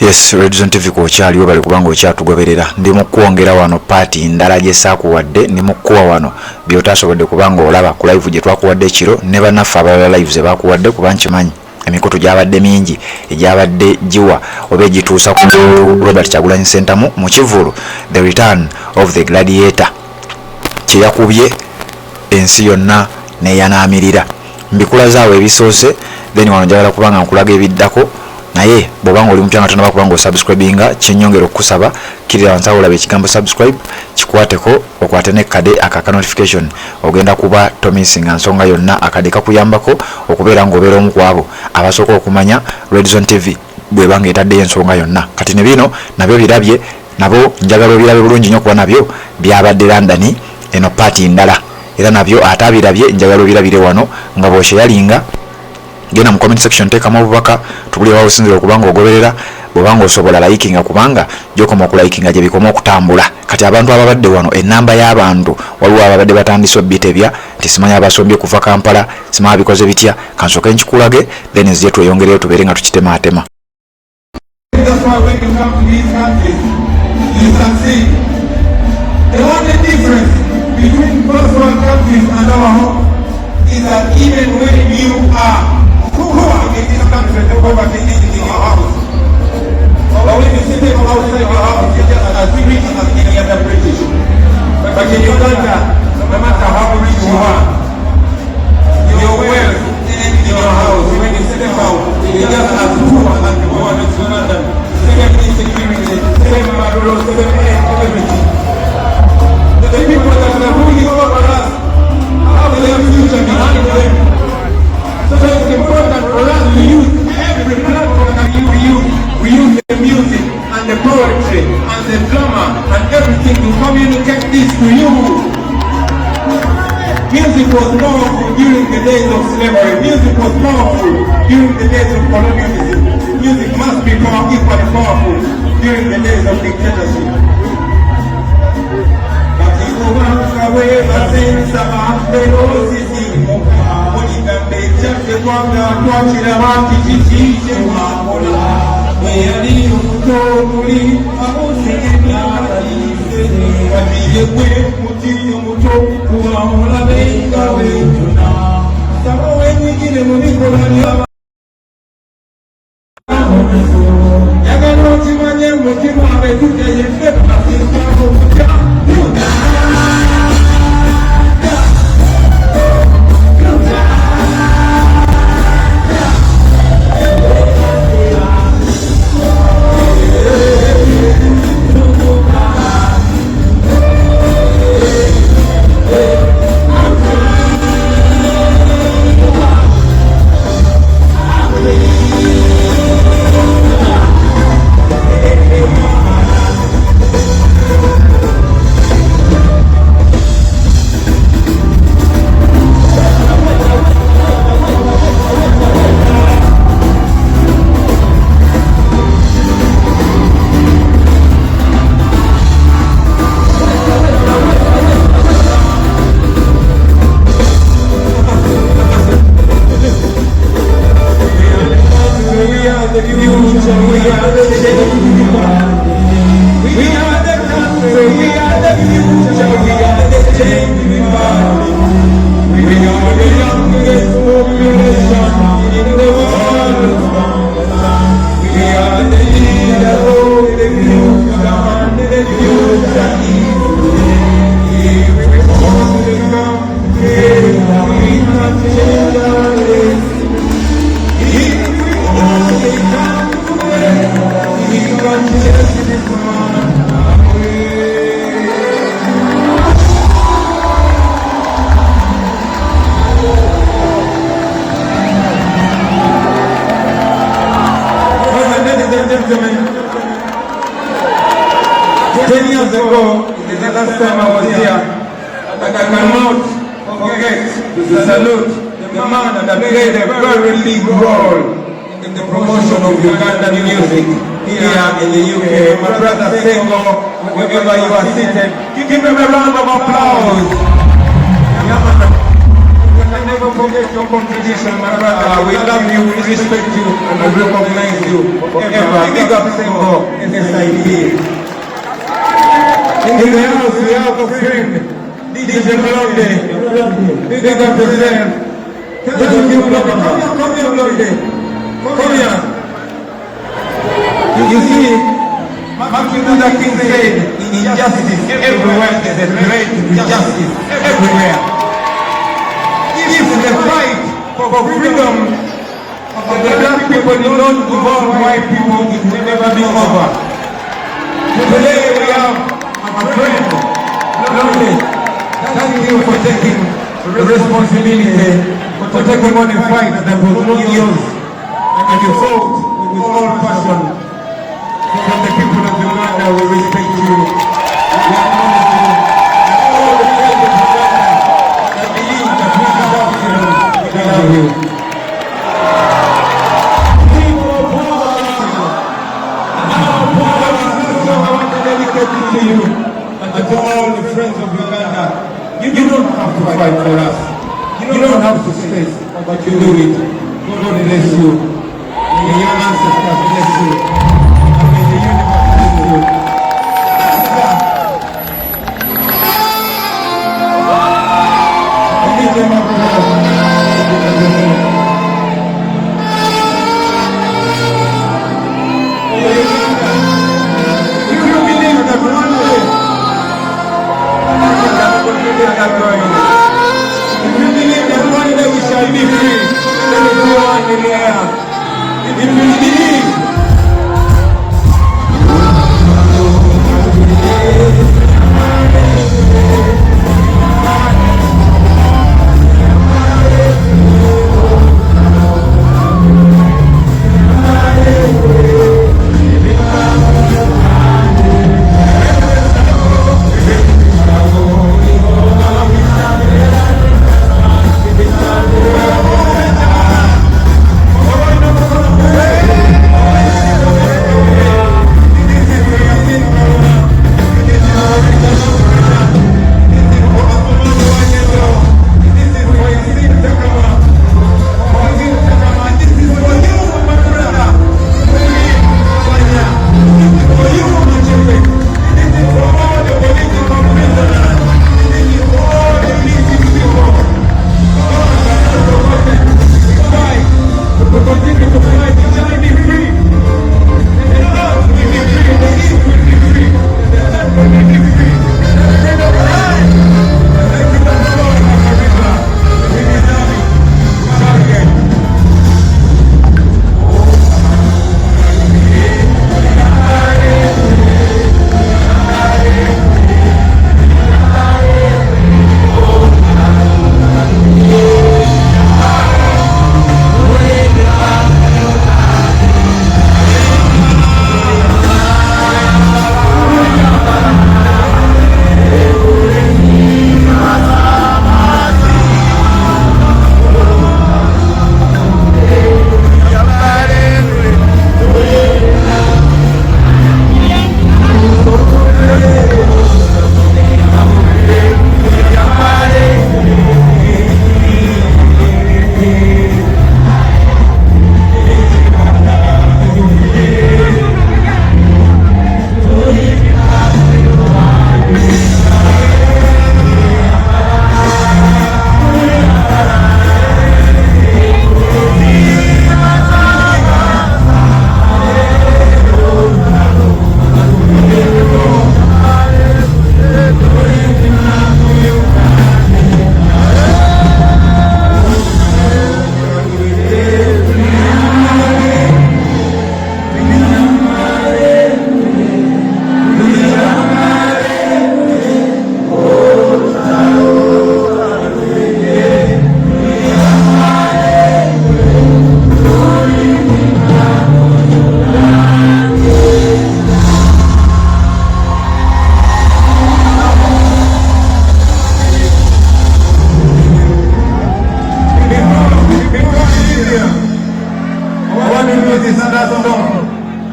Yes, Redzone TV ko kyaliwo bali kubanga okyatugoberera ndi mu kwongera wano party ndala gye saakuwadde ndi mu kuwa wano byotasobodde kubanga olaba ku live gye twakuwadde ekiro ne bannaffe abalala live ze bakuwadde kuba nkimanyi emikutu gyabadde mingi egyabadde giwa oba egituusa ku Robert Kyagulanyi Ssentamu mu Kivulu, the return of the gladiator kye yakubye ensi yonna neyanaamirira mbikulazawo ebisoose then wano njagala kubanga nkulaga ebiddako naye bw'obanga oli mupya nga tonaba kubanga osubscribinga kyenyongera okusaba kirira wansi awo olaba ekigambo subscribe kikwateko okwate nekkade akaka notification ogenda kuba tomisinga nsonga yonna akade kakuyambako okubeera ng'obeera omu ku abo abasooka okumanya Redzone TV bw'ebanga etaddeyo ensonga yonna. Kati ne bino nabyo birabye nabo njagala obirabe bulungi nnyo kuba nabyo byabadde London eno party ndala era nabyo ate abirabye njagala obirabire wano nga bw'okyeyalinga genda mu comment section teekamu obubaka tubulire wa osinzira okubanga ogoberera bw'obanga osobola likinga kubanga gyokoma okulikinga gye bikoma okutambula. Kati abantu ababadde wano enamba y'abantu waliwo ababadde batandise obitebya nti simanyi abasombye kuva Kampala simanyi bikoze bitya kansooke nkikulage then nzije tweyongereyo tubeere nga tukitemaatema. Is that even when you are poor in this country, the poverty is in your house. But when you sit outside your house, you're just as rich as any other British. But in Uganda, no matter how rich you are, your wealth is in your house. When you sit out, you're just as poor as the poor in Uganda. Same insecurity, same marriage, same everything. The people that are ruling over us, have their future behind them. So it's important for us to use every platform that we use. We use the music and the poetry and the drama and everything to communicate this to you. Music was powerful during the days of slavery. Music was powerful during the days of colonialism. Music must be equally powerful during the days of dictatorship. Wherever you are seated, give them a round of applause. I can never forget your contribution, my brother. We love you, we respect you, and we recognize you forever. Big up Sengo, SID. In the house, we have a friend, DJ Blonde. Big up yourself. Tell you, come here, Blonde. Come here. You see, Martin Luther King said, injustice everywhere is a threat to justice everywhere. This is the fight for freedom of the black people, not involve white people. It will never be over. Today we have a friend, Lonely. Thank you for taking the responsibility, for taking on a fight that was not yours, and you fought with all passion. From the people of Uganda, we respect you. We acknowledge you. And all the friends of Uganda that believe that we deserve freedom, we love you. People of power, I want to dedicate it to you and to all the friends of Uganda. You don't have to fight for us. You don't have to stay, but you do it. God bless you. May your ancestors bless you.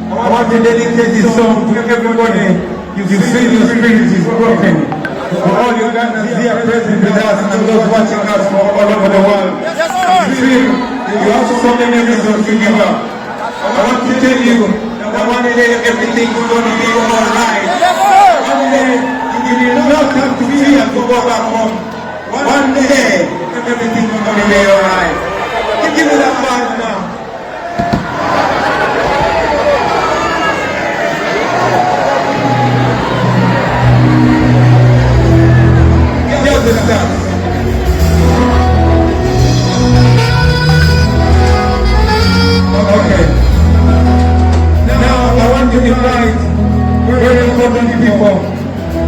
I want to dedicate this song to everybody. You feel your spirit is broken. For all Ugandans here present with us and those watching us from all over the world, you have so many reasons to give up. I want to tell you that one day everything is going to be all right. One day you will not have to fear to go back home. One day everything is going to be all right. Give me that five now. Here's the stats. Okay. Now I want to invite very important people.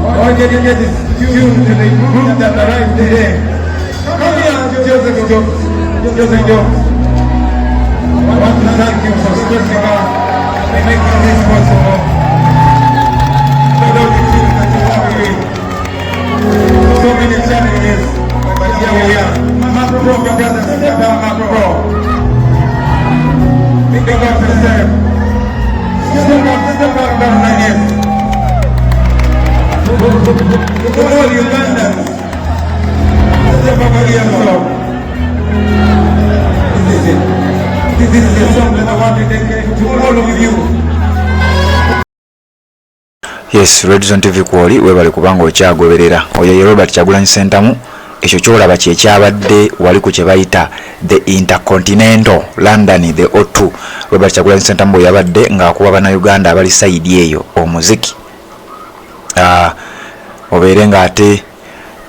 I want you to get this tune to the group that arrived today. Come here, Joseph Jones. Joseph Jones. I want to thank you for stressing out and making this possible. For those of you that you are with so many challenges, but here we are. Macro, brothers, step out, Macro. Big up yourself. Step up, brothers. To all Ugandans, step up yourself. This is the song that I want to dedicate to all of you. Yes, Redzone TV kwoli webale kubanga okyagoberera. Oyo ye Robert Kyagulanyi Ssentamu. Ekyo kyolaba kyekyabadde wali ku kye bayita the Intercontinental London the O2. Robert Kyagulanyi Ssentamu yabadde ng'akuba bannayuganda abali sayidi eyo omuziki. Obeere ng'ate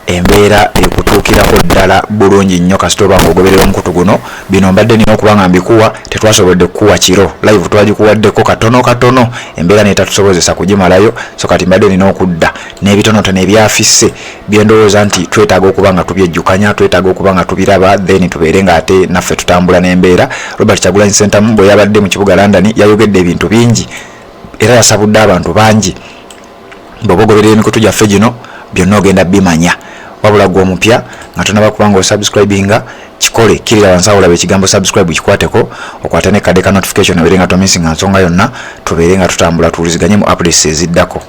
embeera ekutuukirako ddala bulungi nnyo kasita oba ng'ogoberera omukutu guno. Bino mbadde nina okuba nga mbikuwa tetwasobodde kukuwa kiro live twagikuwaddeko katono embeera neetatusobozesa kugimalayo so kati mbadde nina okudda n'ebitonotono ebyafisse byendowooza nti twetaaga okuba nga tubyejjukanya twetaaga okuba nga tubiraba then tubeere ng'ate naffe tutambula n'embeera. Robert Kyagulanyi Ssentamu bwe yabadde mu kibuga London yayogedde ebintu bingi era yasabudde abantu bangi. Bw'oba ogoberera emikutu gyaffe gino byonna ogenda bimanya wabula gwe omupya nga tonaba kuba nga osubscribinga kikole kirira wansi awo olaba ekigambo subscribe kikwateko okwate ne kade ka notification obeere nga tomisinga nsonga yonna tubeere nga tutambula tuwuliziganye mu updates eziddako.